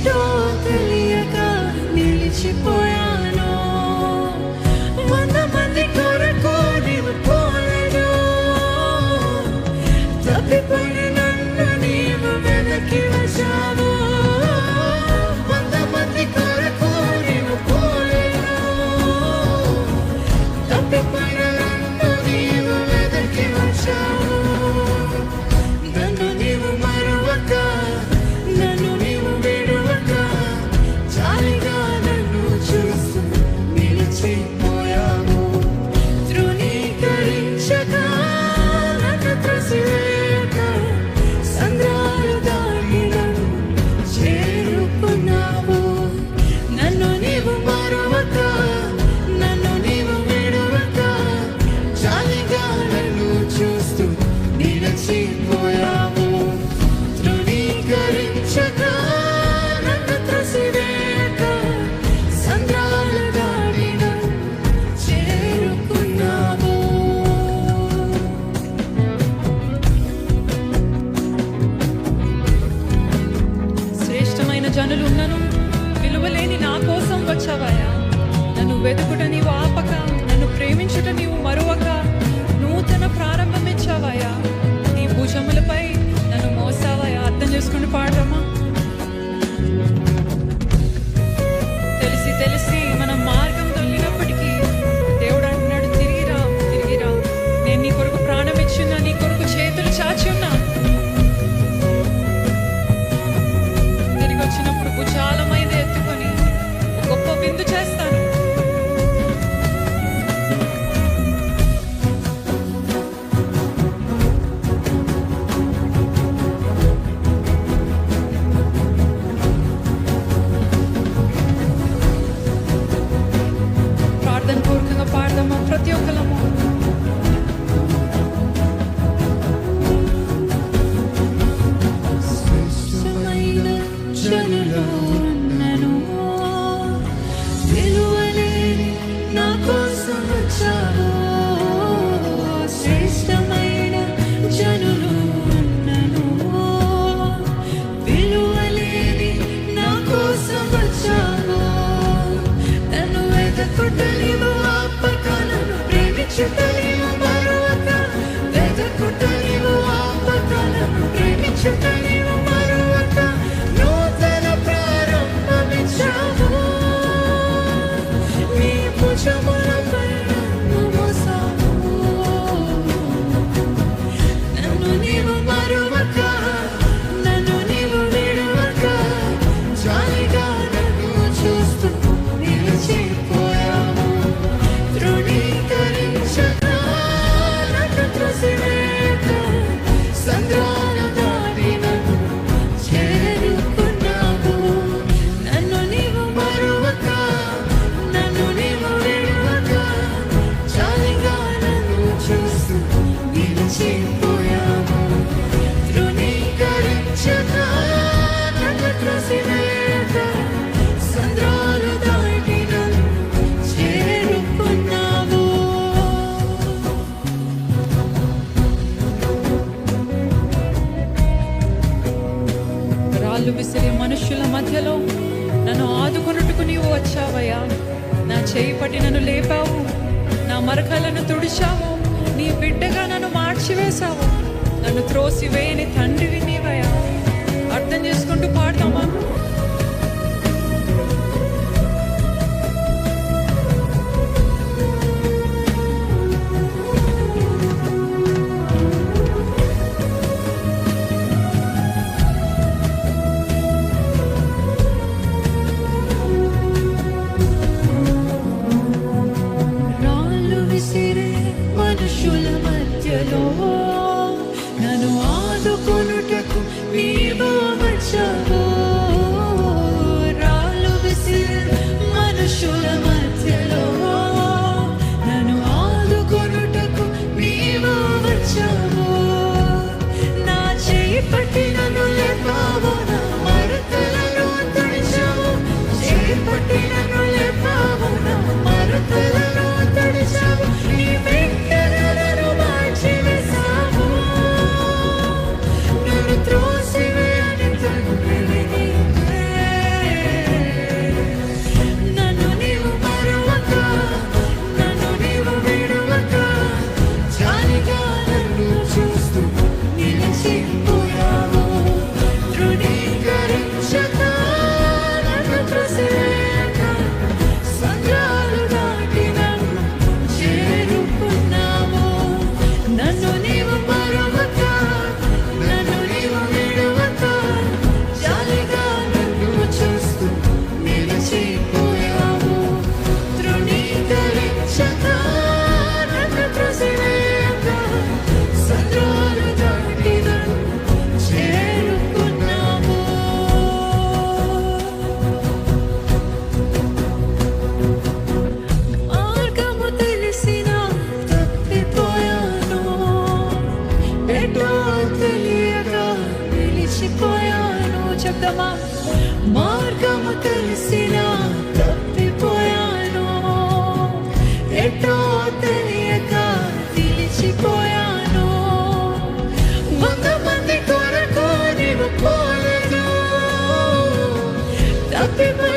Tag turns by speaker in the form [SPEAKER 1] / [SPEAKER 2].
[SPEAKER 1] ఏంటో తెలియక నిలిచిపోయాను. 100 మంది కొరకు నీవు పోలేదు, తప్పిపోయిన నన్ను నీవు వెనక్కి వచ్చావు. 100 మంది కొరకు నీవు పోలేదు, తప్పిపోయిన నన్ను నీవు వెనక్కి వచ్చావు. నన్ను నీవు మరువక, నన్ను నీవు విడువక, జాలిగా నన్ను చూస్తూ నిలిచిపోయావు. ధృవీకరించక, నన్ను త్రోసివేయక, సంద్రాలు దాటి నన్ను చేరుకున్నావు. నన్ను నీవు మరువక, నన్ను నీవు విడువక, జాలిగా నన్ను చూస్తూ నిలిచిపోయావు. ధృవీకరించక, నన్ను త్రోసివేయక, సంద్రాలు దాటి నన్ను చేరుకున్నావు. శ్రేష్టమైన జనులున్నను విలువలేని నా కోసం వచ్చావయ్యా. నన్ను వెతుకుట నీవు ఆపక, నన్ను ప్రేమించుట నీవు మరువక, నూతన ప్రారంభమిచ్చావయ్యా. నీ భుజములపై నన్ను మోసావయ్యా. అర్థం చేసుకుని పాడరమ్మా. తెలిసి తెలిసి మన మార్గం తొలిగినప్పటికీ దేవుడు అంటున్నాడు, తిరిగిరా, తిరిగిరా. నేను నీ కొరకు ప్రాణం ఇచ్చున్నా, నీ కొరకు చేతులు చాచి ఉన్నా. తిరిగి వచ్చినప్పుడు భుజాల మీద ఎత్తుకొని గొప్ప విందు చేస్తాను. ప్రార్థన పూర్వకంగా పాడదామా ప్రతి ఒక్కరము. శ్రేష్టమైన జనులు ఉన్నను, విలువలేని నా కోసం వచ్చావు. శ్రేష్టమైన జనులు ఉన్నను, విలువలేని నా కోసం వచ్చావు. నన్ను వెతుకుట నీవు ఆపక, నన్ను ప్రేమించుట నీవు మరువక, వెతుకుట నీవు ఆపక, నన్ను ప్రేమించుట నీవు మరువక, నూతన ప్రారంభమిచ్చావు. నీ భుజములపై నన్ను మోసావు. నన్ను నీవు మరువక, నన్ను నీవు విడువక, జాలిగా నన్ను చూస్తూ నిలిచిపోయావు. ధృవీకరించక, నన్ను త్రోసివేయక, సంద్రాలు దాటి నన్ను చేరుకున్నావు. నన్ను నీవు మరువక, నన్ను నీవు విడువక, జాలిగా నన్ను చూస్తూ నిలిచిపోయావు. ధృవీకరించక, నన్ను త్రోసివేయక, సంద్రాలు దాటి నన్ను చేరుకున్నావు. రాళ్ళు విసిరే మనుష్యుల మధ్యలో నన్ను ఆదుకొనుటకు నీవు వచ్చావయ్యా. నా చేయి పట్టి నన్ను లేపావు, నా మరకలను తుడిచావు. నీ బిడ్డగా నన్ను మార్చివేశావు. నన్ను త్రోసివేయని తండ్రివి నీవయ్యా. అర్థం చేసుకుంటూ పాడతామా. రాళ్ళు విసిరే మనుషుల మధ్యలో నన్ను ఆదుకొనుటకు నీవు వచ్చావు. చెప్తామా? మార్గము తెలిసిన తప్పిపోయాను, ఎటో తెలియక నిలిచిపోయాను. 100 మంది కొరకు నీవు పోలేదు, తప్పిపోయాను.